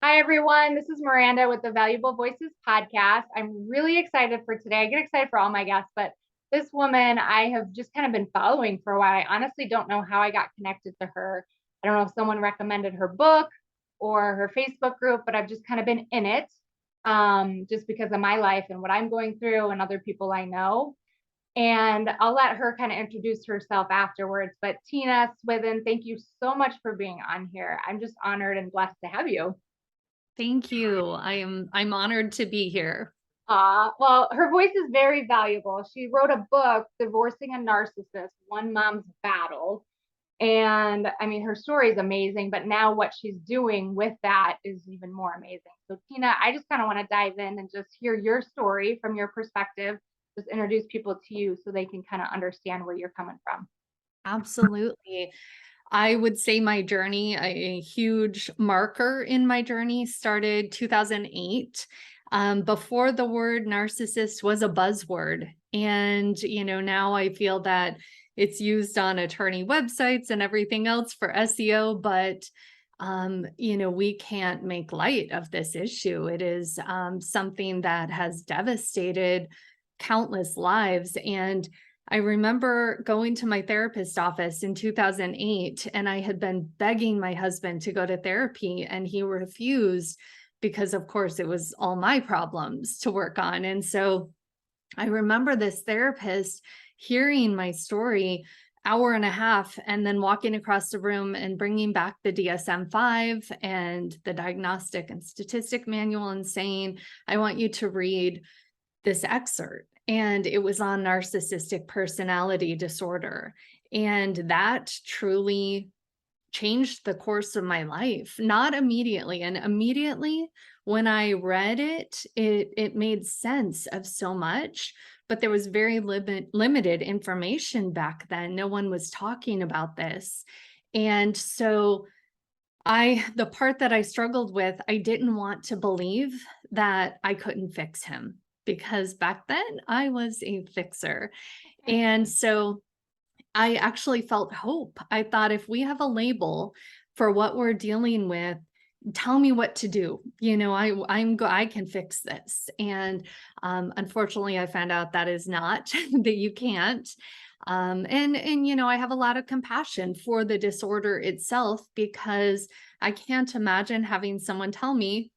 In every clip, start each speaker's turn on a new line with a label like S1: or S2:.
S1: Hi, everyone. This is Miranda with the Valuable Voices podcast. I'm really excited for today. I get excited for all my guests, but this woman I have just kind of been following for a while. I honestly don't know how I got connected to her. I don't know if someone recommended her book or her Facebook group, but I've just kind of been in it just because of my life and what I'm going through and other people I know. And I'll let her kind of introduce herself afterwards. But Tina Swithin, thank you so much for being on here. I'm just honored and blessed to have you.
S2: Thank you. I'm honored to be here.
S1: Well, her voice is very valuable. She wrote a book, Divorcing a Narcissist, One Mom's Battle. And I mean, her story is amazing, but now what she's doing with that is even more amazing. So, Tina, I just kind of want to dive in and just hear your story from your perspective, just introduce people to you so they can kind of understand where you're coming from.
S2: Absolutely. I would say my journey, a huge marker in my journey started 2008, before the word narcissist was a buzzword. And, now I feel that it's used on attorney websites and everything else for SEO, but we can't make light of this issue. It is something that has devastated countless lives. And I remember going to my therapist's office in 2008, and I had been begging my husband to go to therapy, and he refused because, of course, it was all my problems to work on. And so I remember this therapist hearing my story hour and a half and then walking across the room and bringing back the DSM-5 and the diagnostic and statistic manual and saying, I want you to read this excerpt. And it was on narcissistic personality disorder. And that truly changed the course of my life, not immediately. And immediately when I read it made sense of so much, but there was very limited information back then. No one was talking about this. And so the part that I struggled with, I didn't want to believe that I couldn't fix him because back then I was a fixer. And so I actually felt hope. I thought if we have a label for what we're dealing with, tell me what to do. I can fix this. And unfortunately, I found out that is not that you can't. And I have a lot of compassion for the disorder itself because I can't imagine having someone tell me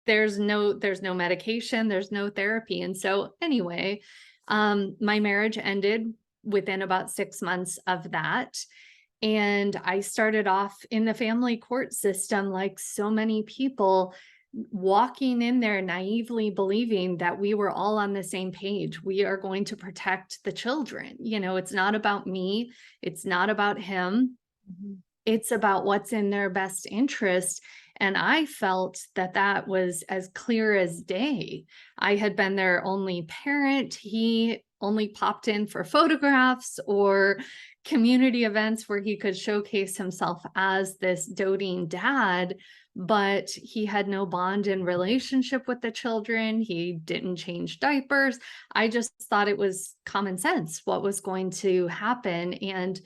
S2: there's no medication, there's no therapy. And so anyway, my marriage ended within about 6 months of that. And I started off in the family court system like so many people, walking in there naively believing that we were all on the same page. We are going to protect the children. It's not about me, it's not about him.
S1: Mhm.
S2: It's about what's in their best interest. And I felt that that was as clear as day. I had been their only parent. He only popped in for photographs or community events where he could showcase himself as this doting dad, but he had no bond in relationship with the children. He didn't change diapers. I just thought it was common sense what was going to happen. And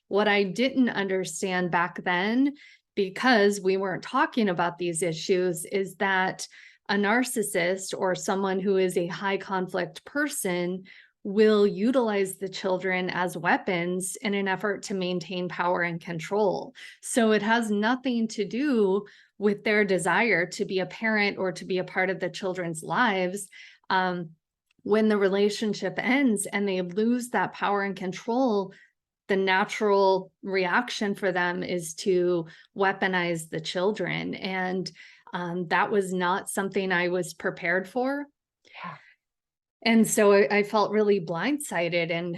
S2: what I didn't understand back then, because we weren't talking about these issues, is that a narcissist or someone who is a high conflict person will utilize the children as weapons in an effort to maintain power and control. So it has nothing to do with their desire to be a parent or to be a part of the children's lives. When the relationship ends and they lose that power and control, the natural reaction for them is to weaponize the children. And that was not something I was prepared for.
S1: Yeah.
S2: And so I felt really blindsided and,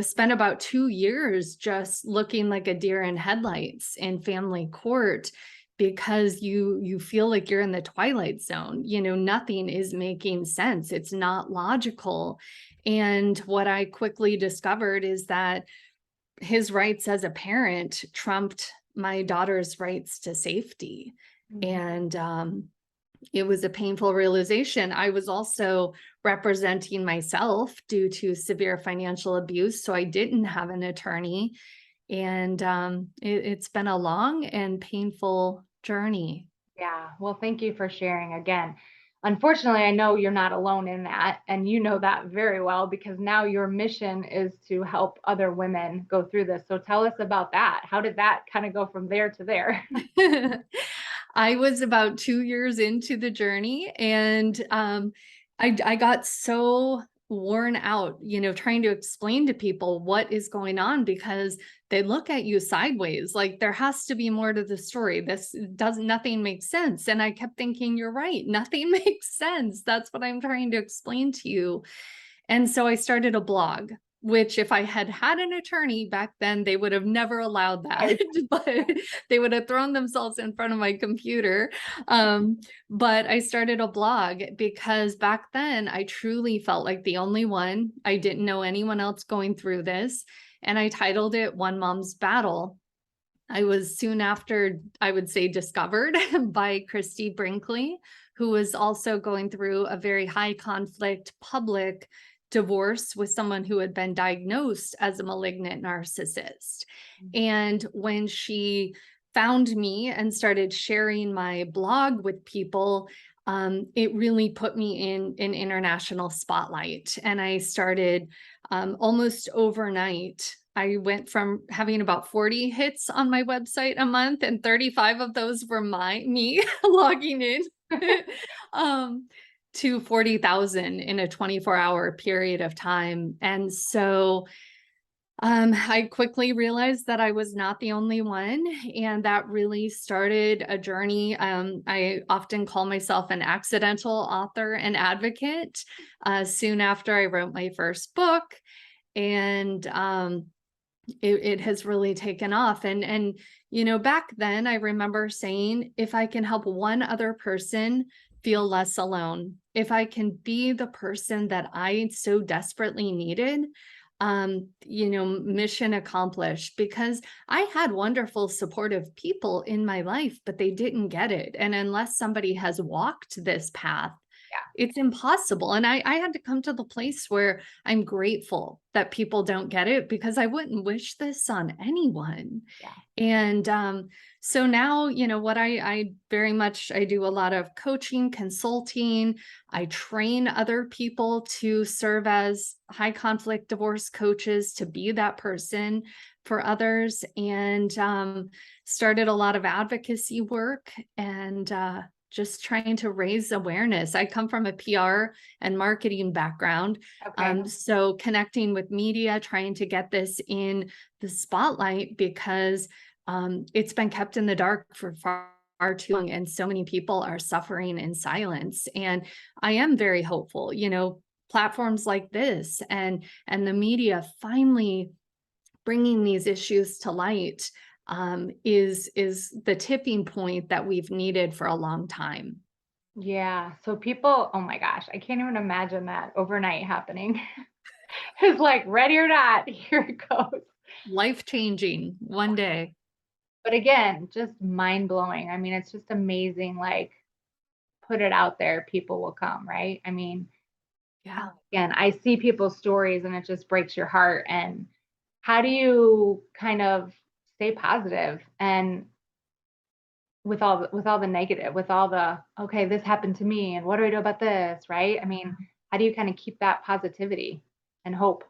S2: spent about 2 years just looking like a deer in headlights in family court because you feel like you're in the twilight zone. Nothing is making sense. It's not logical. And what I quickly discovered is that his rights as a parent trumped my daughter's rights to safety.
S1: Mhm.
S2: And it was a painful realization. I was also representing myself due to severe financial abuse, so I didn't have an attorney. And it's been a long and painful journey.
S1: Yeah. Well, thank you for sharing again. Unfortunately, I know you're not alone in that, and you know that very well because now your mission is to help other women go through this. So tell us about that. How did that kind of go from there to there?
S2: I was about 2 years into the journey, and, I got so worn out, trying to explain to people what is going on because they look at you sideways, like, there has to be more to the story. This does nothing makes sense, and I kept thinking, "You're right, nothing makes sense. That's what I'm trying to explain to you." And so I started a blog, which if I had had an attorney back then, they would have never allowed that,
S1: Right.
S2: but they would have thrown themselves in front of my computer. But I started a blog because back then I truly felt like the only one. I didn't know anyone else going through this. And I titled it One Mom's Battle. I was soon after, I would say, discovered by Christy Brinkley, who was also going through a very high conflict public divorce with someone who had been diagnosed as a malignant narcissist. And when she found me and started sharing my blog with people, it really put me in an international spotlight. And I started almost overnight. I went from having about 40 hits on my website a month, and 35 of those were me logging in, um, to 40,000 in a 24-hour period of time. And so I quickly realized that I was not the only one, and that really started a journey. I often call myself an accidental author and advocate. Soon after I wrote my first book, and it has really taken off. And back then I remember saying, if I can help one other person feel less alone, if I can be the person that I so desperately needed, mission accomplished, because I had wonderful supportive people in my life, but they didn't get it. And unless somebody has walked this path, it's impossible. And I had to come to the place where I'm grateful that people don't get it, because I wouldn't wish this on anyone.
S1: Yeah.
S2: And so now, what I very much, I do a lot of coaching, consulting. I train other people to serve as high conflict divorce coaches, to be that person for others, and started a lot of advocacy work, and just trying to raise awareness. I come from a PR and marketing background.
S1: Okay.
S2: So connecting with media, trying to get this in the spotlight, because it's been kept in the dark for far too long, and so many people are suffering in silence. And I am very hopeful, platforms like this and the media finally bringing these issues to light, is the tipping point that we've needed for a long time.
S1: Yeah. So people, oh my gosh, I can't even imagine that overnight happening. It's like ready or not, here it goes.
S2: Life changing one day.
S1: But again, just mind blowing. I mean, it's just amazing. Like, put it out there, people will come, right? I mean,
S2: Yeah.
S1: again, I see people's stories and it just breaks your heart. And how do you kind of stay positive and with all the negative, with all the okay, this happened to me, and what do I do about this, right? I mean, how do you kind of keep that positivity and hope?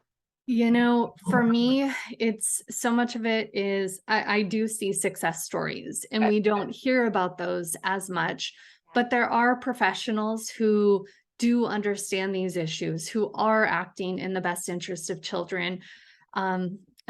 S2: For me, it's so much of it is I do see success stories, and
S1: But
S2: we don't hear about those as much, but there are professionals who do understand these issues, who are acting in the best interest of children.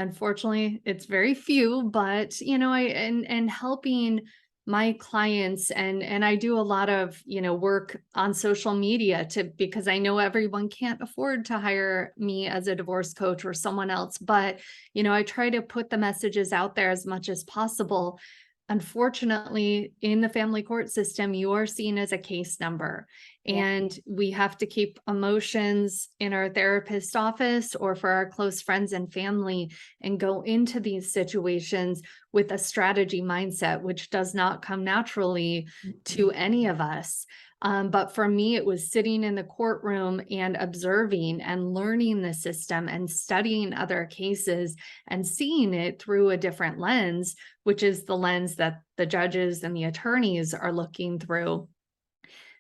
S2: Unfortunately, it's very few, but I and helping my clients, and I do a lot of, work on social media, because I know everyone can't afford to hire me as a divorce coach or someone else, but I try to put the messages out there as much as possible. Unfortunately, in the family court system, you are seen as a case number,
S1: yeah,
S2: and we have to keep emotions in our therapist office or for our close friends and family, and go into these situations with a strategy mindset, which does not come naturally to any of us. But for me, it was sitting in the courtroom and observing and learning the system and studying other cases and seeing it through a different lens, which is the lens that the judges and the attorneys are looking through,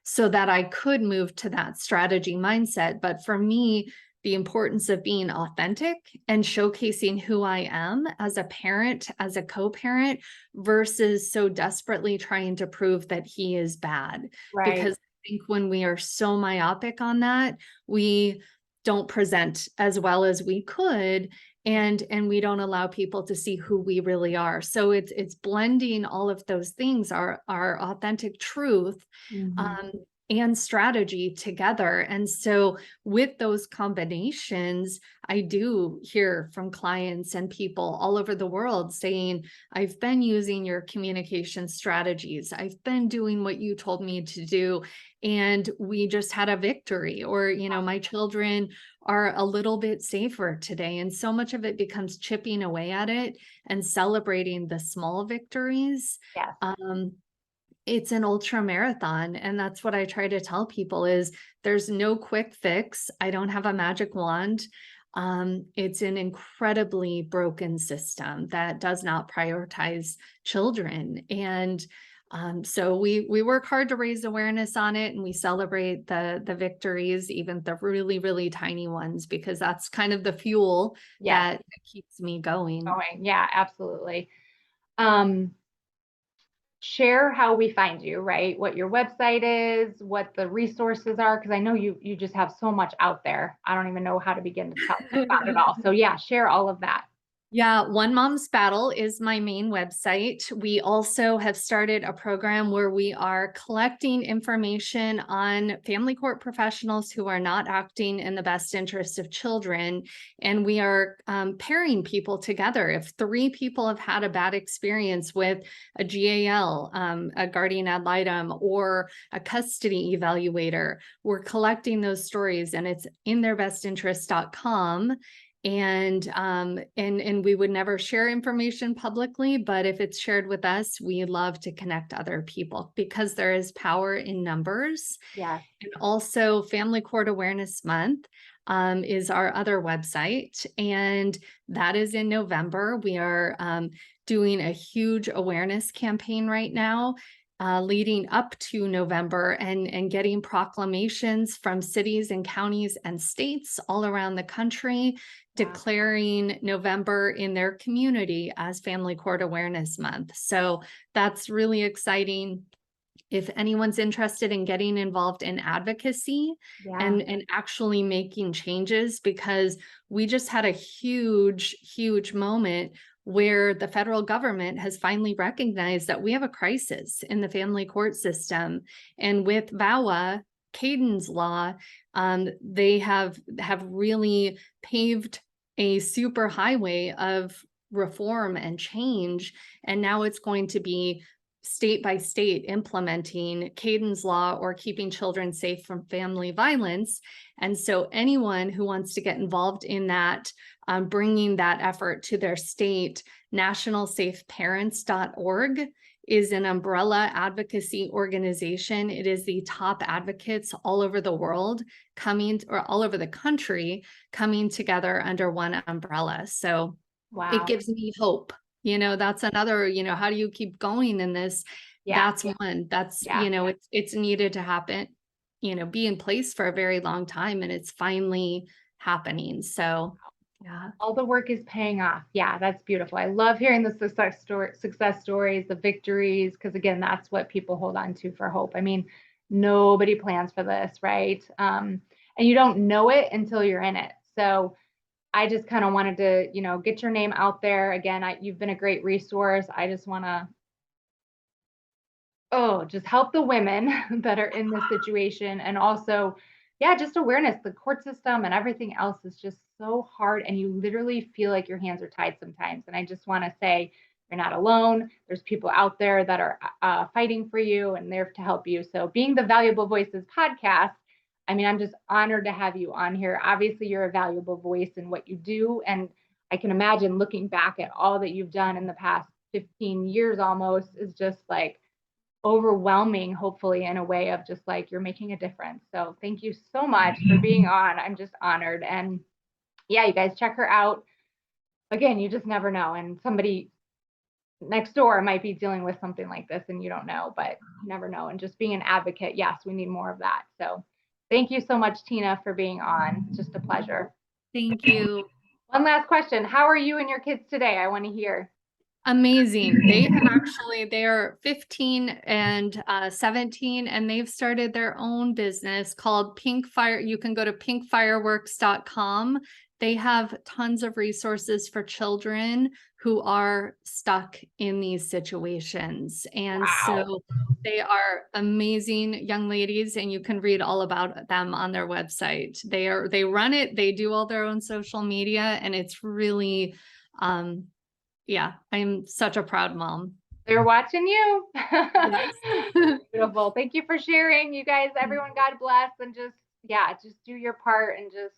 S2: so that I could move to that strategy mindset. But for me, the importance of being authentic and showcasing who I am as a parent, as a co-parent, versus so desperately trying to prove that he is bad.
S1: Right.
S2: Because I think when we are so myopic on that, we don't present as well as we could, and we don't allow people to see who we really are. So it's blending all of those things, our authentic truth,
S1: Mhm.
S2: um, and strategy together. And so with those combinations, I do hear from clients and people all over the world saying, I've been using your communication strategies. I've been doing what you told me to do. And we just had a victory, or, my children are a little bit safer today. And so much of it becomes chipping away at it and celebrating the small victories.
S1: Yes.
S2: It's an ultra marathon, and that's what I try to tell people is there's no quick fix. I don't have a magic wand. It's an incredibly broken system that does not prioritize children. And so we work hard to raise awareness on it, and we celebrate the victories, even the really, really tiny ones, because that's kind of the fuel
S1: Yes.
S2: that keeps me going.
S1: Going. Yeah, absolutely. Um, Share how we find you, right? What your website is, what the resources are, because I know you just have so much out there. I don't even know how to begin to tell about it all. So yeah, share all of that.
S2: Yeah, One Mom's Battle is my main website. We also have started a program where we are collecting information on family court professionals who are not acting in the best interest of children. And we are pairing people together. If 3 people have had a bad experience with a GAL, a guardian ad litem, or a custody evaluator, we're collecting those stories, and it's intheirbestinterest.com. And we would never share information publicly, but if it's shared with us, we love to connect other people because there is power in numbers.
S1: Yes.
S2: And also Family Court Awareness Month is our other website, and that is in November. We are doing a huge awareness campaign right now, leading up to November, and getting proclamations from cities and counties and states all around the country
S1: Wow.
S2: declaring November in their community as Family Court Awareness Month. So that's really exciting. If anyone's interested in getting involved in advocacy
S1: Yeah.
S2: and actually making changes, because we just had a huge, huge moment where the federal government has finally recognized that we have a crisis in the family court system. And with VAWA, Caden's law, they have really paved a super highway of reform and change. And now it's going to be state by state implementing Caden's law or keeping children safe from family violence. And so anyone who wants to get involved in that, bringing that effort to their state, nationalsafeparents.org is an umbrella advocacy organization. It is the top advocates all over the world or all over the country coming together under one umbrella. So it
S1: Wow.
S2: gives me hope. That's another, how do you keep going in this?
S1: Yeah.
S2: That's one that's,
S1: Yeah.
S2: it's needed to happen, be in place for a very long time, and it's finally happening. So yeah.
S1: All the work is paying off. Yeah, that's beautiful. I love hearing the success stories, the victories, because again, that's what people hold on to for hope. I mean, nobody plans for this, right? And you don't know it until you're in it. So I just kind of wanted to, get your name out there. Again, you've been a great resource. I just want to, just help the women that are in this situation. And also, yeah, just awareness. The court system and everything else is just so hard. And you literally feel like your hands are tied sometimes. And I just want to say, you're not alone. There's people out there that are fighting for you and there to help you. So, being the Valuable Voices podcast, I mean, I'm just honored to have you on here. Obviously, you're a valuable voice in what you do. And I can imagine looking back at all that you've done in the past 15 years almost is just like overwhelming, hopefully in a way of just like you're making a difference. So thank you so much for being on. I'm just honored. And yeah, you guys check her out. Again, you just never know. And somebody next door might be dealing with something like this and you don't know, but you never know. And just being an advocate, yes, we need more of that. So thank you so much, Tina, for being on. It's just a pleasure.
S2: Thank you.
S1: One last question. How are you and your kids today? I want to hear.
S2: Amazing. They're 15 and 17, and they've started their own business called Pink Fire. You can go to pinkfireworks.com. They have tons of resources for children who are stuck in these situations. And
S1: Wow.
S2: so they are amazing young ladies, and you can read all about them on their website. They run it, they do all their own social media, and it's really yeah, I'm such a proud mom.
S1: They're watching you.
S2: Yes.
S1: Beautiful. Thank you for sharing. You guys, everyone, God bless. And just, yeah, just do your part and just,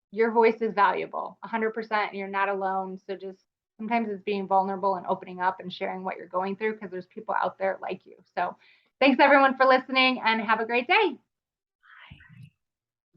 S1: your voice is valuable 100%. You're not alone. So just sometimes it's being vulnerable and opening up and sharing what you're going through because there's people out there like you. So thanks everyone for listening and have a great day.